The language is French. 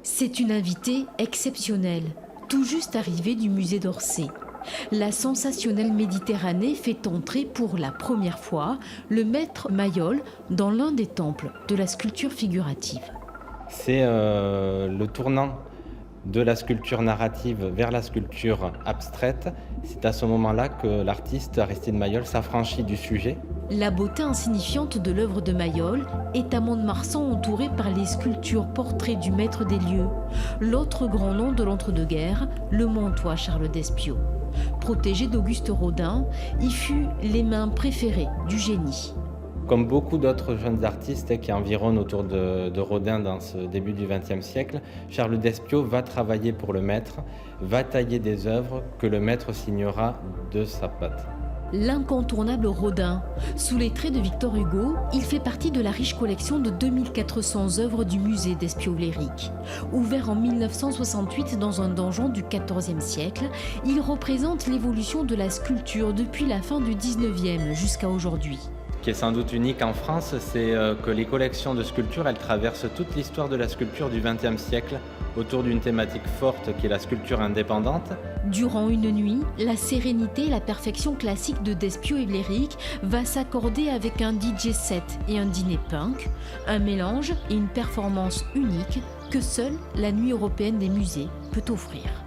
C'est une invitée exceptionnelle, tout juste arrivée du musée d'Orsay. La sensationnelle Méditerranée fait entrer pour la première fois le maître Mayol dans l'un des temples de la sculpture figurative. C'est le tournant de la sculpture narrative vers la sculpture abstraite. C'est à ce moment-là que l'artiste Aristide Mayol s'affranchit du sujet. La beauté insignifiante de l'œuvre de Mayol est à Mont-de-Marsan entourée par les sculptures portraits du maître des lieux, l'autre grand nom de l'entre-deux-guerres, le Montois Charles d'Espiau. Protégé d'Auguste Rodin, il fut les mains préférées du génie. Comme beaucoup d'autres jeunes artistes qui environnent autour de Rodin dans ce début du XXe siècle, Charles d'Espiau va travailler pour le maître, va tailler des œuvres que le maître signera de sa patte. L'incontournable Rodin. Sous les traits de Victor Hugo, il fait partie de la riche collection de 2400 œuvres du musée d'Espiau-Léric. Ouvert en 1968 dans un donjon du XIVe siècle, il représente l'évolution de la sculpture depuis la fin du XIXe jusqu'à aujourd'hui. Ce qui est sans doute unique en France, c'est que les collections de sculptures, elles traversent toute l'histoire de la sculpture du XXe siècle autour d'une thématique forte qui est la sculpture indépendante. Durant une nuit, la sérénité et la perfection classique de Despiau et Léric va s'accorder avec un DJ set et un dîner punk, un mélange et une performance unique que seule la Nuit européenne des musées peut offrir.